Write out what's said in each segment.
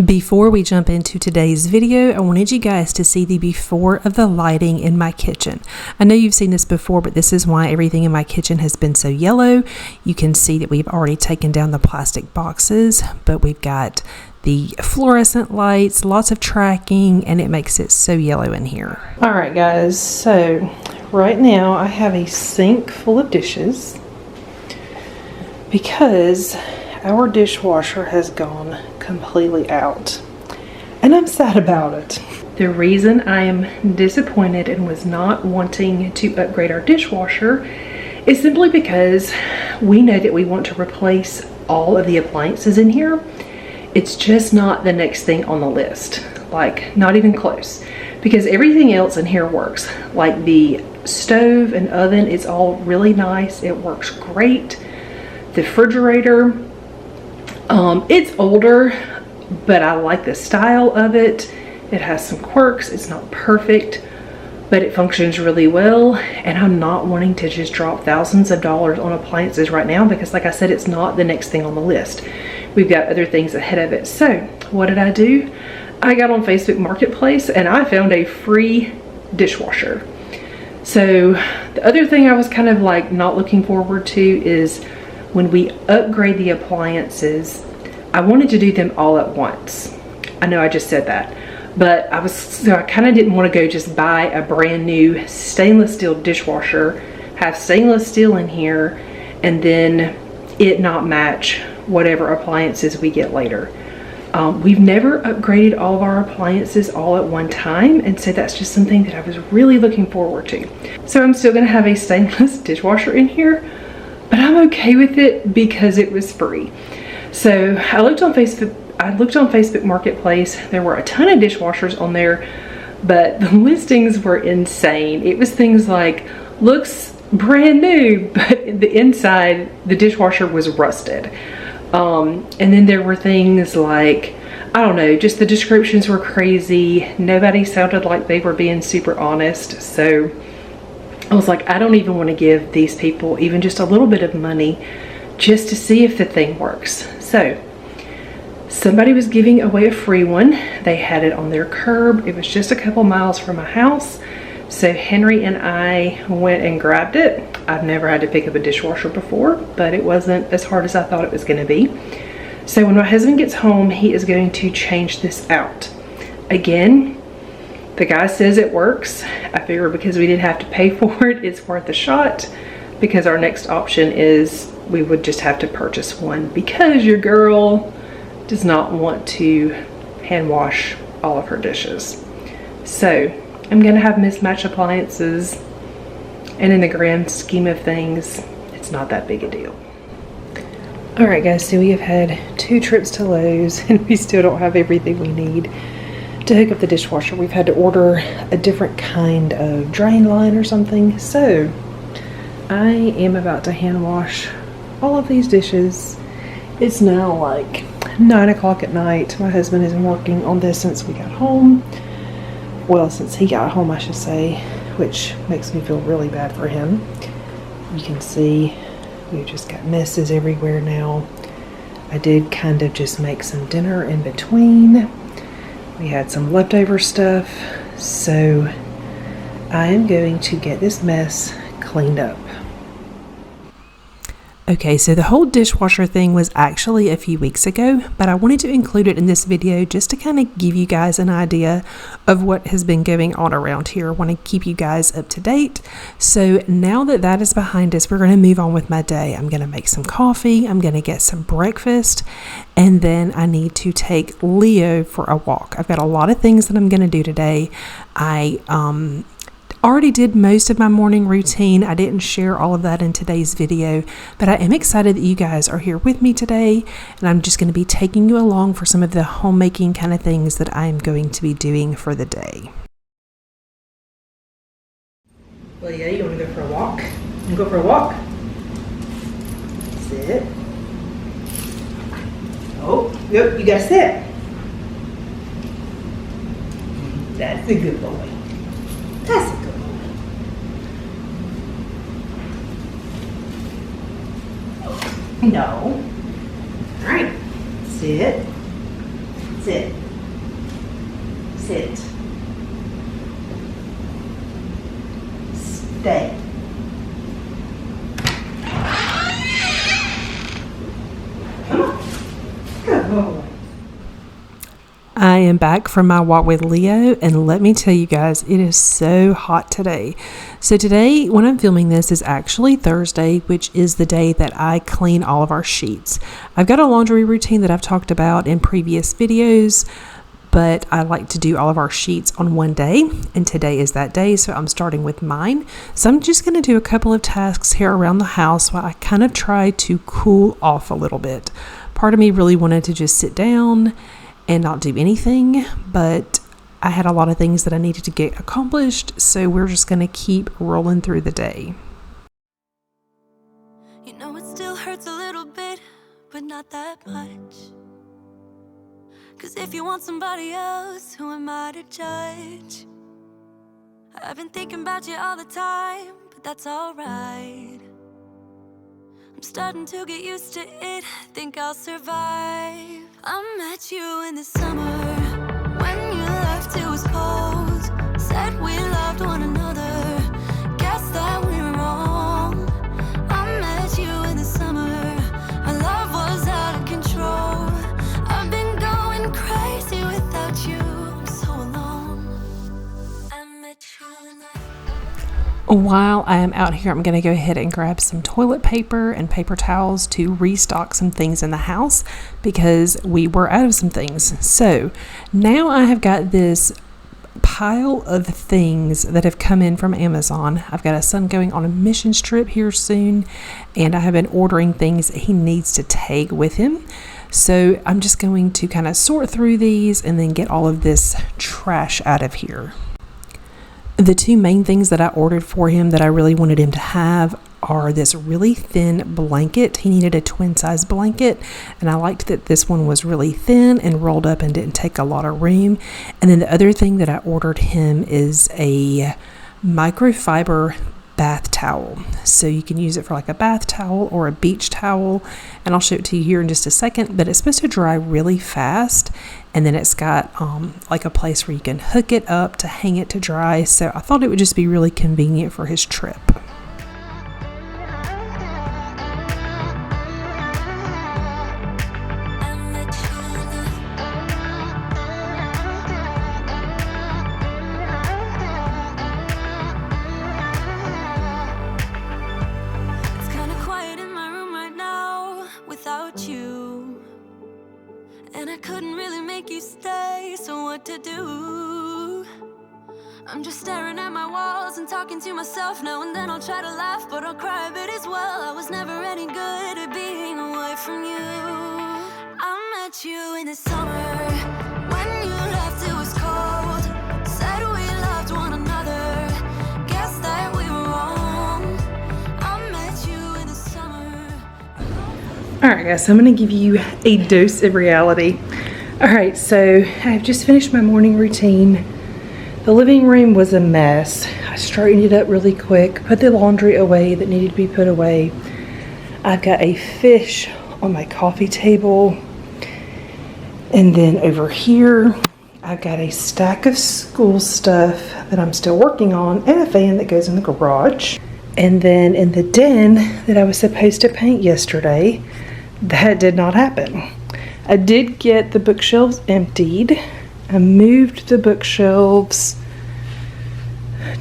Before we jump into today's video, I wanted you guys to see the before of the lighting in my kitchen. I know you've seen this before, but this is why everything in my kitchen has been so yellow. You can see that we've already taken down the plastic boxes, but we've got the fluorescent lights, lots of tracking, and it makes it so yellow in here. All right, guys, so right now I have a sink full of dishes because our dishwasher has gone completely out, and I'm sad about it. The reason I am disappointed and was not wanting to upgrade our dishwasher is simply because we know that we want to replace all of the appliances in here. It's just not the next thing on the list, like not even close, because everything else in here works. Like the stove and oven, it's all really nice, it works great. The refrigerator, it's older, but I like the style of it. It has some quirks. It's not perfect, but it functions really well. And I'm not wanting to just drop thousands of dollars on appliances right now because, like I said, it's not the next thing on the list. We've got other things ahead of it. So what did I do? I got on Facebook Marketplace and I found a free dishwasher. So the other thing I was kind of like not looking forward to is when we upgrade the appliances, I wanted to do them all at once. I know I just said that, but I kind of didn't want to go just buy a brand new stainless steel dishwasher, have stainless steel in here, and then it not match whatever appliances we get later. We've never upgraded all of our appliances all at one time, and so that's just something that I was really looking forward to. So I'm still gonna have a stainless dishwasher in here, but I'm okay with it because it was free. So I looked on Facebook Marketplace. There were a ton of dishwashers on there, but the listings were insane. It was things like, looks brand new, but the inside, the dishwasher was rusted. And then there were things like, I don't know, just the descriptions were crazy. Nobody sounded like they were being super honest. So I was like, I don't even want to give these people even just a little bit of money just to see if the thing works. So somebody was giving away a free one. They had it on their curb. It was just a couple miles from my house. So Henry and I went and grabbed it. I've never had to pick up a dishwasher before, but it wasn't as hard as I thought it was going to be. So when my husband gets home, he is going to change this out. Again, the guy says it works. I figure because we didn't have to pay for it, it's worth a shot, because our next option is we would just have to purchase one because your girl does not want to hand wash all of her dishes. So I'm gonna have mismatched appliances, and in the grand scheme of things, it's not that big a deal. All right, guys, so we have had 2 trips to Lowe's and we still don't have everything we need to hook up the dishwasher. We've had to order a different kind of drain line or something. So I am about to hand wash all of these dishes. It's now like 9 o'clock at night. My husband has been working on this since we got home. Well, since he got home, I should say, which makes me feel really bad for him. You can see we've just got messes everywhere now. I did kind of just make some dinner in between. We had some leftover stuff, so I am going to get this mess cleaned up. Okay, so the whole dishwasher thing was actually a few weeks ago, but I wanted to include it in this video just to kind of give you guys an idea of what has been going on around here. I want to keep you guys up to date. So now that that is behind us, we're going to move on with my day. I'm going to make some coffee, I'm going to get some breakfast, and then I need to take Leo for a walk. I've got a lot of things that I'm going to do today. I already did most of my morning routine. I didn't share all of that in today's video, but I am excited that you guys are here with me today, and I'm just going to be taking you along for some of the homemaking kind of things that I'm going to be doing for the day. Well, yeah, you want to go for a walk? You want to go for a walk? Sit. Oh, yep, you got to sit. That's a good boy. That's a good boy. No. All right. Sit. Sit. Sit. Stay. Come on. Good boy. I am back from my walk with Leo, and let me tell you guys, it is so hot today. So today, when I'm filming this, is actually Thursday, which is the day that I clean all of our sheets. I've got a laundry routine that I've talked about in previous videos, but I like to do all of our sheets on one day, and today is that day, so I'm starting with mine. So I'm just going to do a couple of tasks here around the house while I kind of try to cool off a little bit. Part of me really wanted to just sit down and not do anything, but I had a lot of things that I needed to get accomplished, so we're just going to keep rolling through the day. You know it still hurts a little bit, but not that much. 'Cause if you want somebody else, who am I to judge? I've been thinking about you all the time, but that's alright. I'm starting to get used to it, think I'll survive. I met you in the summer, when you left it was cold. Said we loved one another, guess that we were wrong. I met you in the summer, our love was out of control. I've been going crazy without you, I'm so alone. I met you in the While I am out here, I'm going to go ahead and grab some toilet paper and paper towels to restock some things in the house because we were out of some things. So now I have got this pile of things that have come in from Amazon. I've got a son going on a mission trip here soon, and I have been ordering things that he needs to take with him. So I'm just going to kind of sort through these and then get all of this trash out of here. The two main things that I ordered for him that I really wanted him to have are this really thin blanket. He needed a twin size blanket, and I liked that this one was really thin and rolled up and didn't take a lot of room. And then the other thing that I ordered him is a microfiber bath towel. So you can use it for like a bath towel or a beach towel, and I'll show it to you here in just a second, but it's supposed to dry really fast. And then it's got like a place where you can hook it up to hang it to dry. So I thought it would just be really convenient for his trip. It's kinda quiet in my room right now without you. And I couldn't really make you stay, so what to do? I'm just staring at my walls and talking to myself. Now and then I'll try to laugh, but I'll cry a bit as well. I was never any good at being away from you. I met you in the summer, when you left it was cold. Said we loved one another, guess that we were wrong. I met you in the summer. Alright guys, so I'm going to give you a dose of reality. Alright, so I've just finished my morning routine. The living room was a mess. I straightened it up really quick, put the laundry away that needed to be put away. I've got a fish on my coffee table. And then over here, I've got a stack of school stuff that I'm still working on and a fan that goes in the garage. And then in the den that I was supposed to paint yesterday, that did not happen. I did get the bookshelves emptied. I moved the bookshelves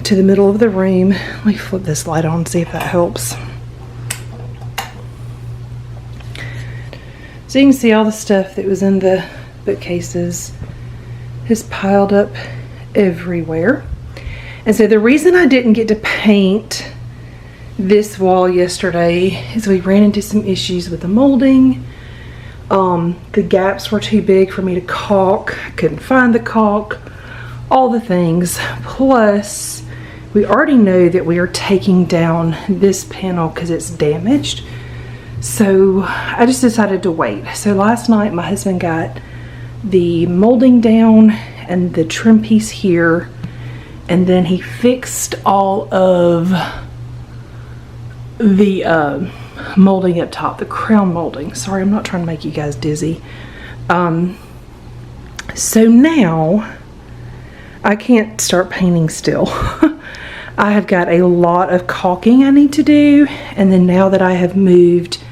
to the middle of the room. Let me flip this light on and see if that helps. So you can see all the stuff that was in the bookcases is piled up everywhere. And so the reason I didn't get to paint this wall yesterday is we ran into some issues with the molding. The gaps were too big for me to caulk. I couldn't find the caulk, all the things. Plus, we already know that we are taking down this panel because it's damaged. So I just decided to wait. So last night my husband got the molding down and the trim piece here, and then he fixed all of the molding up top, the crown molding. Sorry, I'm not trying to make you guys dizzy. So now I can't start painting still. I have got a lot of caulking I need to do, and then now that I have moved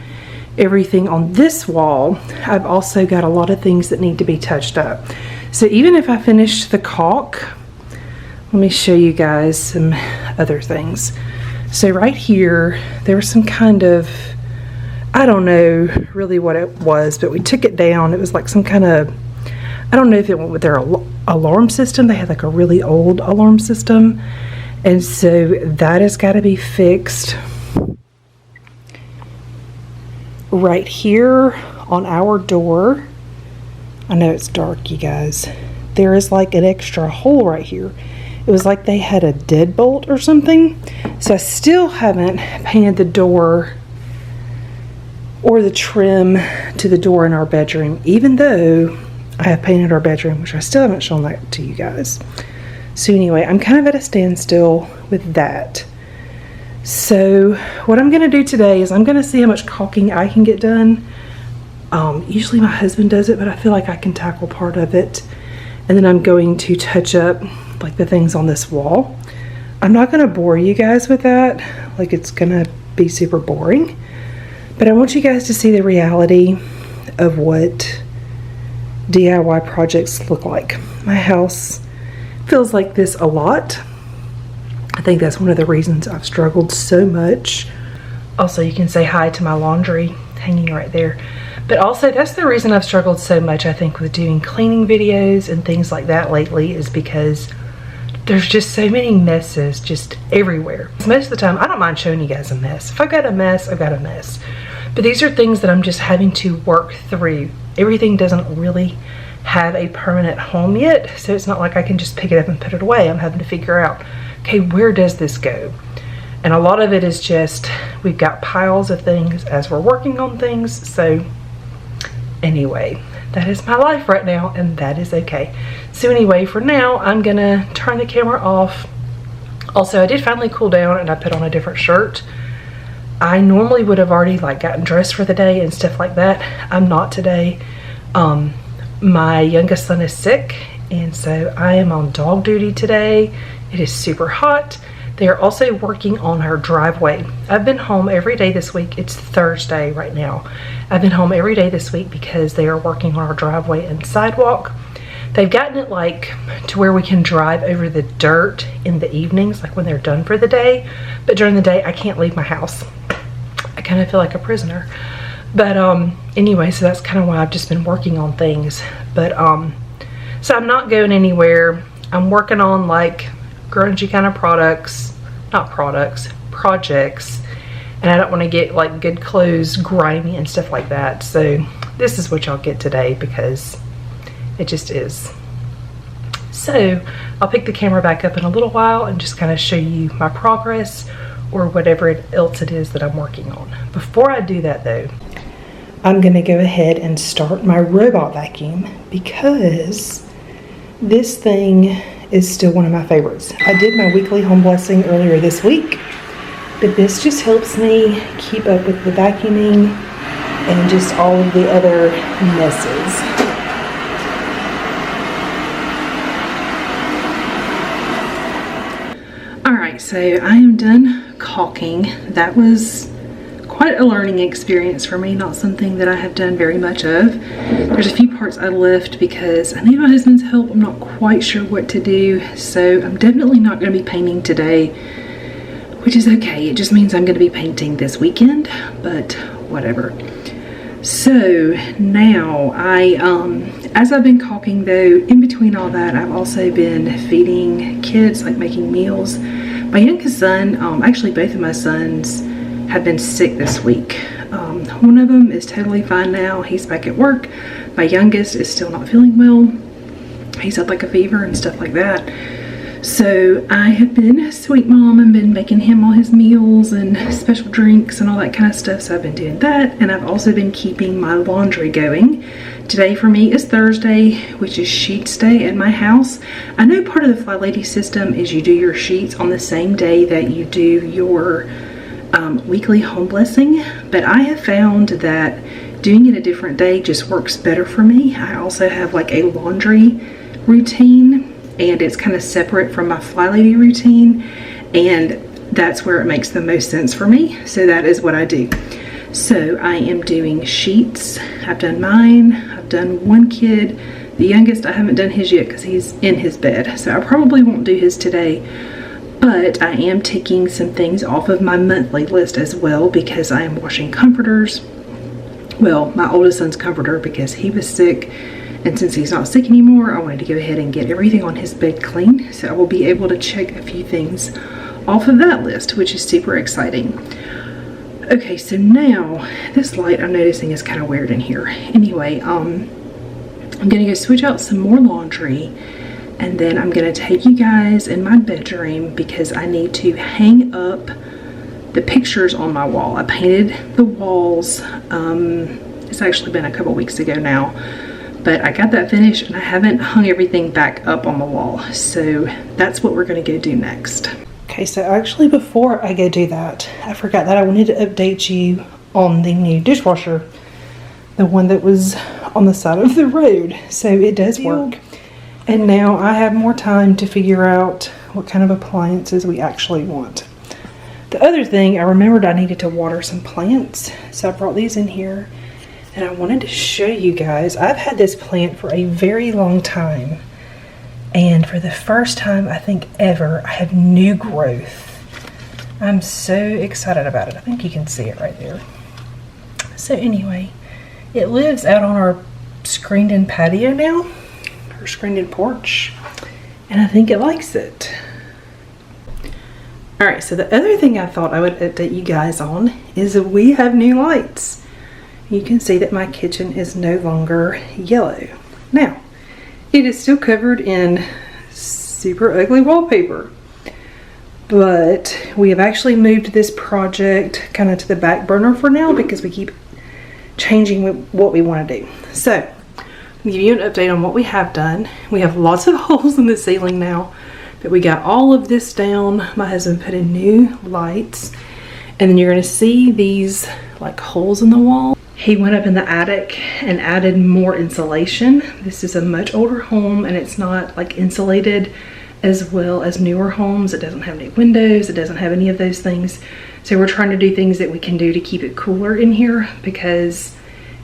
everything on this wall, I've also got a lot of things that need to be touched up. So even if I finish the caulk, let me show you guys some other things. So right here, there was some kind of, I don't know really what it was, but we took it down. It was like some kind of, I don't know if it went with their alarm system. They had like a really old alarm system. And so that has got to be fixed. Right here on our door, I know it's dark, you guys, there is like an extra hole right here. It was like they had a deadbolt or something. So I still haven't painted the door or the trim to the door in our bedroom, even though I have painted our bedroom, which I still haven't shown that to you guys. So anyway, I'm kind of at a standstill with that. So what I'm going to do today is I'm going to see how much caulking I can get done. Usually my husband does it, but I feel like I can tackle part of it. And then I'm going to touch up like the things on this wall. I'm not going to bore you guys with that. Like, it's going to be super boring. But I want you guys to see the reality of what DIY projects look like. My house feels like this a lot. I think that's one of the reasons I've struggled so much. Also, you can say hi to my laundry hanging right there. But also, that's the reason I've struggled so much, I think, with doing cleaning videos and things like that lately, is because there's just so many messes just everywhere. Most of the time, I don't mind showing you guys a mess. If I've got a mess, I've got a mess. But these are things that I'm just having to work through. Everything doesn't really have a permanent home yet, so it's not like I can just pick it up and put it away. I'm having to figure out, okay, where does this go? And a lot of it is just, we've got piles of things as we're working on things. So anyway, that is my life right now, and that is okay. So anyway, for now, I'm gonna turn the camera off. Also, I did finally cool down and I put on a different shirt. I normally would have already like gotten dressed for the day and stuff like that. I'm not today. My youngest son is sick, and so I am on dog duty today. It is super hot. They are also working on our driveway. I've been home every day this week. It's Thursday right now. I've been home every day this week because they are working on our driveway and sidewalk. They've gotten it like to where we can drive over the dirt in the evenings, like when they're done for the day. But during the day, I can't leave my house. I kind of feel like a prisoner. But anyway, so that's kind of why I've just been working on things. But so I'm not going anywhere. I'm working on like grungy kind of projects. And I don't want to get like good clothes grimy and stuff like that. So this is what y'all get today because it just is. So I'll pick the camera back up in a little while and just kind of show you my progress or whatever else it is that I'm working on. Before I do that though, I'm gonna go ahead and start my robot vacuum because this thing is still one of my favorites. I did my weekly home blessing earlier this week, but this just helps me keep up with the vacuuming and just all of the other messes. Alright, so I am done caulking. That was quite a learning experience for me, not something that I have done very much of. There's a few parts I left because I need my husband's help. I'm not quite sure what to do, so I'm definitely not going to be painting today, which is okay. It just means I'm going to be painting this weekend, but whatever. So now as I've been caulking though, in between all that, I've also been feeding kids, like making meals. My youngest son, actually both of my sons have been sick this week. One of them is totally fine now. He's back at work. My youngest is still not feeling well. He's had like a fever and stuff like that. So I have been a sweet mom and been making him all his meals and special drinks and all that kind of stuff. So I've been doing that, and I've also been keeping my laundry going. Today for me is Thursday, which is sheets day at my house. I know part of the Fly Lady system is you do your sheets on the same day that you do your weekly home blessing, but I have found that doing it a different day just works better for me. I also have like a laundry routine, and it's kind of separate from my Fly Lady routine, and that's where it makes the most sense for me. So that is what I do. So I am doing sheets. I've done mine. I've done one kid. The youngest, I haven't done his yet because he's in his bed. So I probably won't do his today. But I am taking some things off of my monthly list as well, because I am washing comforters. Well, my oldest son's comforter, because he was sick. And since he's not sick anymore, I wanted to go ahead and get everything on his bed clean. So I will be able to check a few things off of that list, which is super exciting. Okay, so now this light I'm noticing is kind of weird in here. Anyway, I'm gonna go switch out some more laundry, and then I'm gonna take you guys in my bedroom because I need to hang up the pictures on my wall. I painted the walls. It's actually been a couple weeks ago now, but I got that finished and I haven't hung everything back up on the wall. So that's what we're gonna go do next. Okay, so actually before I go do that, I forgot that I wanted to update you on the new dishwasher, the one that was on the side of the road. So it does work. And now I have more time to figure out what kind of appliances we actually want. The other thing, I remembered I needed to water some plants. So I brought these in here and I wanted to show you guys. I've had this plant for a very long time. And for the first time, I think ever, I have new growth. I'm so excited about it. I think you can see it right there. So anyway, it lives out on our screened-in patio now, or screened-in porch, and I think it likes it. All right, so the other thing I thought I would update you guys on is that we have new lights. You can see that my kitchen is no longer yellow. Now, it is still covered in super ugly wallpaper, but we have actually moved this project kind of to the back burner for now because we keep changing what we want to do. So, I'll give you an update on what we have done. We have lots of holes in the ceiling now, but we got all of this down. My husband put in new lights, and then you're going to see these like holes in the wall. He went up in the attic and added more insulation. This is a much older home and it's not like insulated as well as newer homes. It doesn't have any windows. It doesn't have any of those things. So we're trying to do things that we can do to keep it cooler in here, because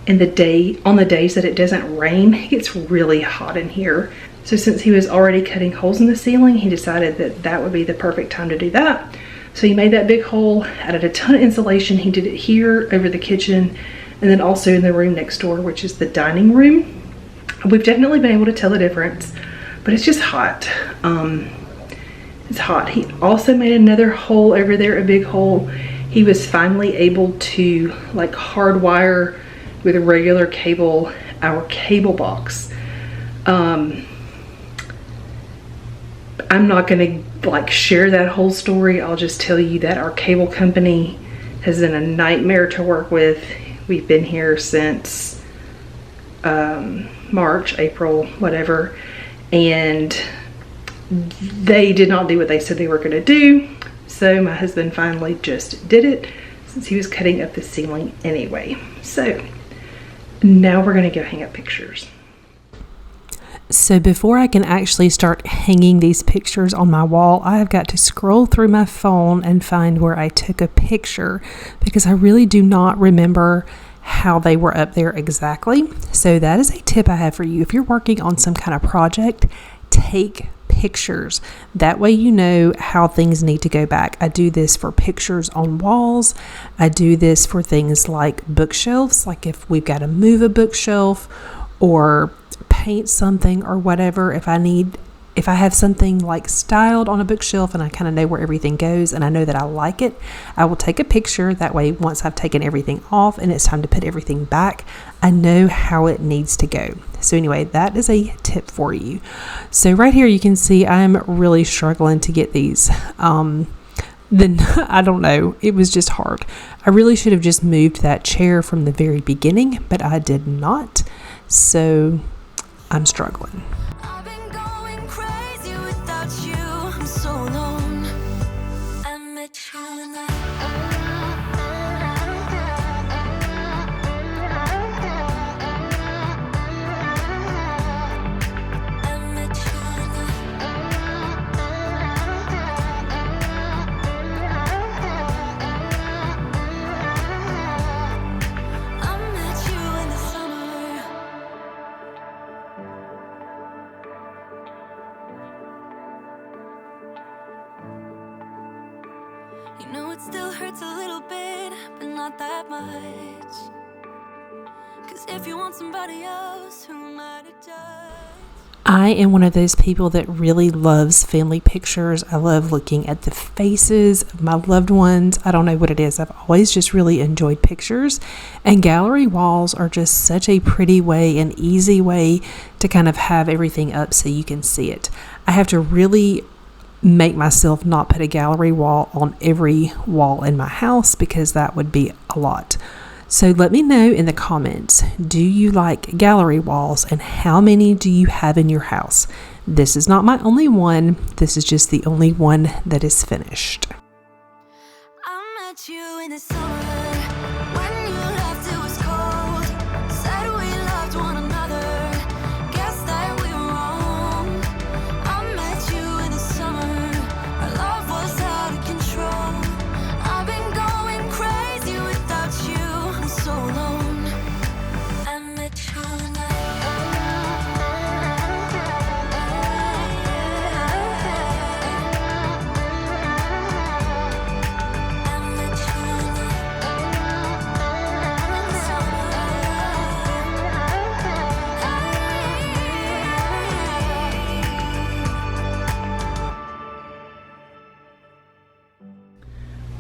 on the days that it doesn't rain, it gets really hot in here. So since he was already cutting holes in the ceiling, he decided that that would be the perfect time to do that. So he made that big hole, added a ton of insulation. He did it here over the kitchen, and then also in the room next door, which is the dining room. We've definitely been able to tell the difference, but it's just hot. It's hot. He also made another hole over there, a big hole. He was finally able to like hardwire with a regular cable, our cable box. I'm not gonna like share that whole story. I'll just tell you that our cable company has been a nightmare to work with. We've been here since March, April, whatever, and they did not do what they said they were going to do. So my husband finally just did it, since he was cutting up the ceiling anyway. So now we're going to go hang up pictures. So before I can actually start hanging these pictures on my wall, I have got to scroll through my phone and find where I took a picture, because I really do not remember how they were up there exactly. So that is a tip I have for you. If you're working on some kind of project, take pictures. That way you know how things need to go back. I do this for pictures on walls. I do this for things like bookshelves, like if we've got to move a bookshelf or paint something or whatever. If I have something like styled on a bookshelf and I kind of know where everything goes and I know that I like it, I will take a picture. That way, once I've taken everything off and it's time to put everything back, I know how it needs to go. So anyway, that is a tip for you. So right here, you can see I'm really struggling to get these. Then I don't know, it was just hard. I really should have just moved that chair from the very beginning, but I did not. So I'm struggling. I've been going crazy without you. I'm so alone. I met you in the much. Cause if you want somebody else, who am I to judge? I am one of those people that really loves family pictures. I love looking at the faces of my loved ones. I don't know what it is. I've always just really enjoyed pictures, and gallery walls are just such a pretty way and easy way to kind of have everything up so you can see it. I have to really make myself not put a gallery wall on every wall in my house because that would be a lot. So let me know in the comments, do you like gallery walls and how many do you have in your house? This is not my only one. This is just the only one that is finished. I met you in the summer when you left, it was cold. Said we loved one another. Guess that we were wrong. I met you in the summer. Our love was out of control. I've been going crazy without you. So alone. I met you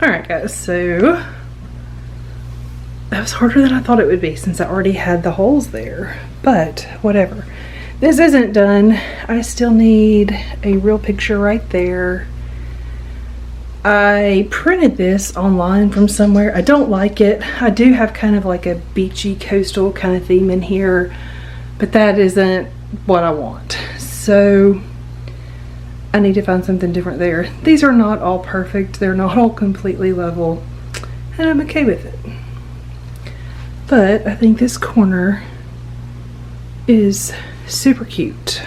Alright guys, so that was harder than I thought it would be since I already had the holes there, but whatever. This isn't done. I still need a real picture right there. I printed this online from somewhere. I don't like it. I do have kind of like a beachy coastal kind of theme in here, but that isn't what I want. So I need to find something different there. These are not all perfect. They're not all completely level, and I'm okay with it. But I think this corner is super cute.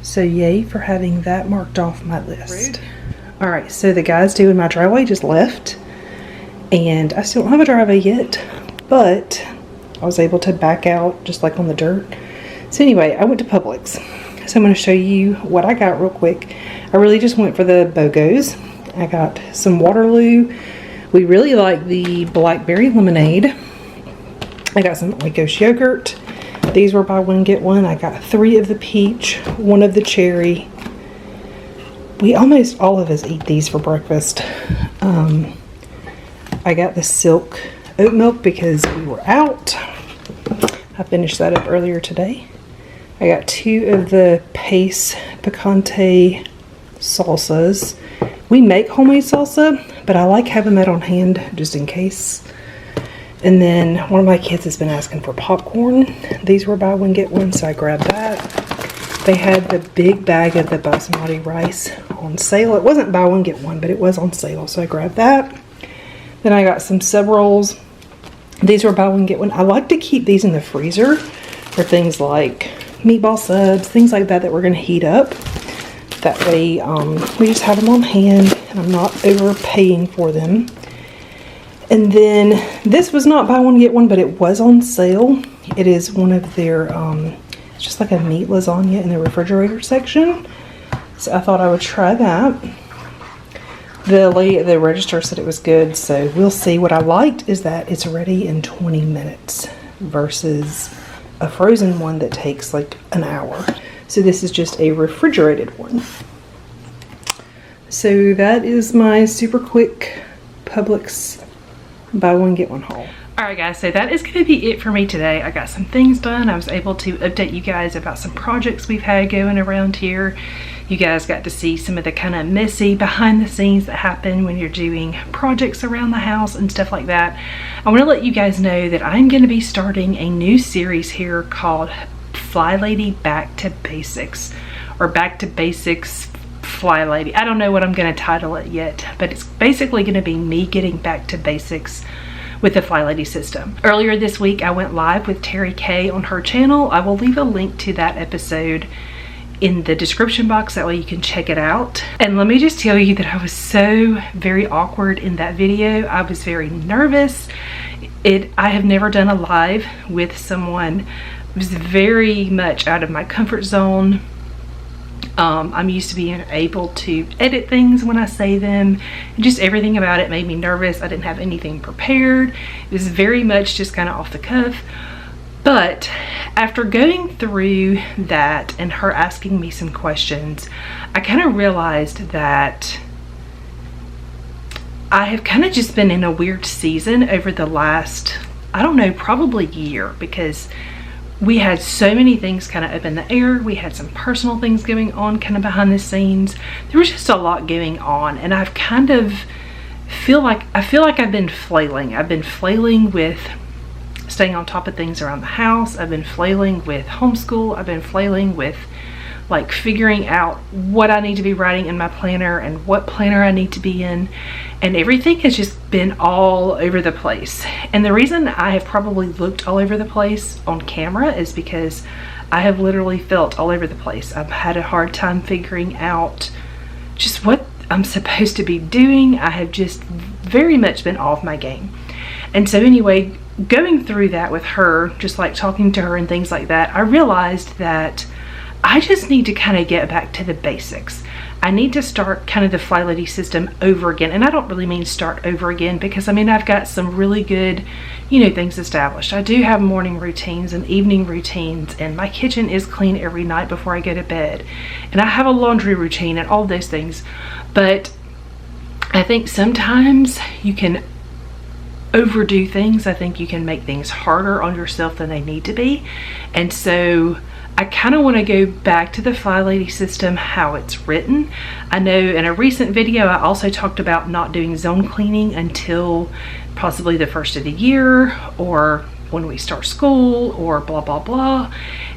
So yay for having that marked off my list. Alright, so the guys doing my driveway just left. And I still don't have a driveway yet, but I was able to back out just like on the dirt. So anyway, I went to Publix. So I'm going to show you what I got real quick. I really just went for the BOGOs. I got some Waterloo. We really like the blackberry lemonade. I got some Oikos yogurt. These were buy one get one. I got 3 of the peach, 1 of the cherry. We almost all of us eat these for breakfast. I got the silk oat milk because we were out. I finished that up earlier today. I got 2 of the Pace Picante salsas. We make homemade salsa, but I like having that on hand just in case. And then one of my kids has been asking for popcorn. These were buy one get one, so I grabbed that. They had the big bag of the basmati rice on sale. It wasn't buy one get one, but it was on sale, so I grabbed that. Then I got some sub rolls. These were buy one get one. I like to keep these in the freezer for things like meatball subs, things like that we're going to heat up. That way we just have them on hand and I'm not overpaying for them. And then this was not buy one get one, but it was on sale. It is one of their it's just like a meat lasagna in the refrigerator section, so I thought I would try that. The lady at the register said it was good, so we'll see. What I liked is that it's ready in 20 minutes versus a frozen one that takes like an hour. So this is just a refrigerated one. So that is my super quick Publix buy one get one haul. Alright guys, so that is going to be it for me today. I got some things done. I was able to update you guys about some projects we've had going around here. You guys got to see some of the kind of messy behind the scenes that happen when you're doing projects around the house and stuff like that. I want to let you guys know that I'm going to be starting a new series here called Fly Lady Back to Basics, or Back to Basics Fly Lady. I don't know what I'm going to title it yet, but it's basically going to be me getting back to basics with the Fly Lady system. Earlier this week I went live with Terry K on her channel. I will leave a link to that episode in the description box, that way you can check it out. And let me just tell you that I was so very awkward in that video. I was very nervous. I have never done a live with someone. It was very much out of my comfort zone. I'm used to being able to edit things when I say them. Just everything about it made me nervous. I didn't have anything prepared. It was very much just kind of off the cuff. But after going through that and her asking me some questions, I kind of realized that I have kind of just been in a weird season over the last, I don't know, probably year, because we had so many things kind of up in the air. We had some personal things going on kind of behind the scenes. There was just a lot going on, and I've kind of I feel like I've been flailing. I've been flailing with staying on top of things around the house. I've been flailing with homeschool. I've been flailing with like figuring out what I need to be writing in my planner and what planner I need to be in, and everything has just been all over the place. And the reason I have probably looked all over the place on camera is because I have literally felt all over the place. I've had a hard time figuring out just what I'm supposed to be doing. I have just very much been off my game. And so anyway, going through that with her, just like talking to her and things like that, I realized that I just need to kind of get back to the basics. I need to start kind of the Fly Lady system over again. And I don't really mean start over again, because I mean, I've got some really good, you know, things established. I do have morning routines and evening routines, and my kitchen is clean every night before I go to bed. And I have a laundry routine and all those things. But I think sometimes you can overdo things. I think you can make things harder on yourself than they need to be. And so I kind of want to go back to the Fly Lady system, how it's written. I know in a recent video I also talked about not doing zone cleaning until possibly the first of the year, or when we start school, or blah blah blah.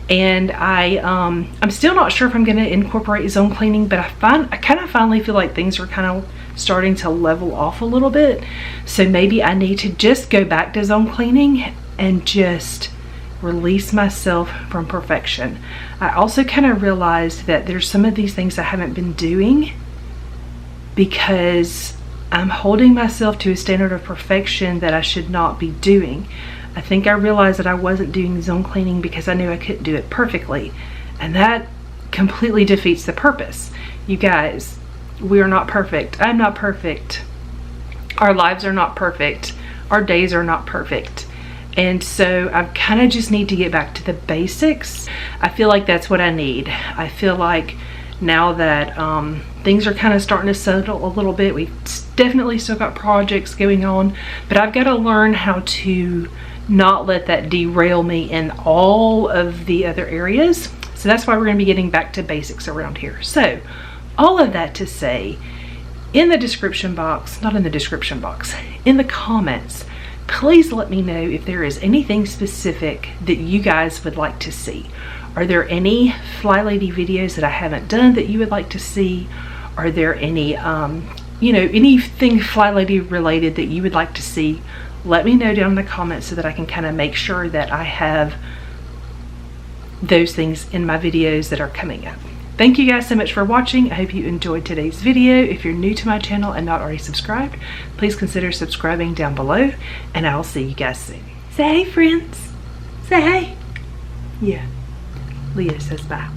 And I'm still not sure if I'm going to incorporate zone cleaning, but I kind of finally feel like things are kind of starting to level off a little bit. So maybe I need to just go back to zone cleaning and just release myself from perfection. I also kind of realized that there's some of these things I haven't been doing because I'm holding myself to a standard of perfection that I should not be doing. I think I realized that I wasn't doing zone cleaning because I knew I couldn't do it perfectly, and that completely defeats the purpose. You guys, we are not perfect. I'm not perfect. Our lives are not perfect. Our days are not perfect. And so I kind of just need to get back to the basics. I feel like that's what I need. I feel like now that things are kind of starting to settle a little bit, we've definitely still got projects going on, but I've got to learn how to not let that derail me in all of the other areas. So that's why we're going to be getting back to basics around here. So all of that to say, in the description box, not in the description box, in the comments, please let me know if there is anything specific that you guys would like to see. Are there any Fly Lady videos that I haven't done that you would like to see? Are there any, you know, anything Fly Lady related that you would like to see? Let me know down in the comments so that I can kind of make sure that I have those things in my videos that are coming up. Thank you guys so much for watching. I hope you enjoyed today's video. If you're new to my channel and not already subscribed, please consider subscribing down below, and I'll see you guys soon. Say hey, friends. Say hey. Yeah. Leah says bye.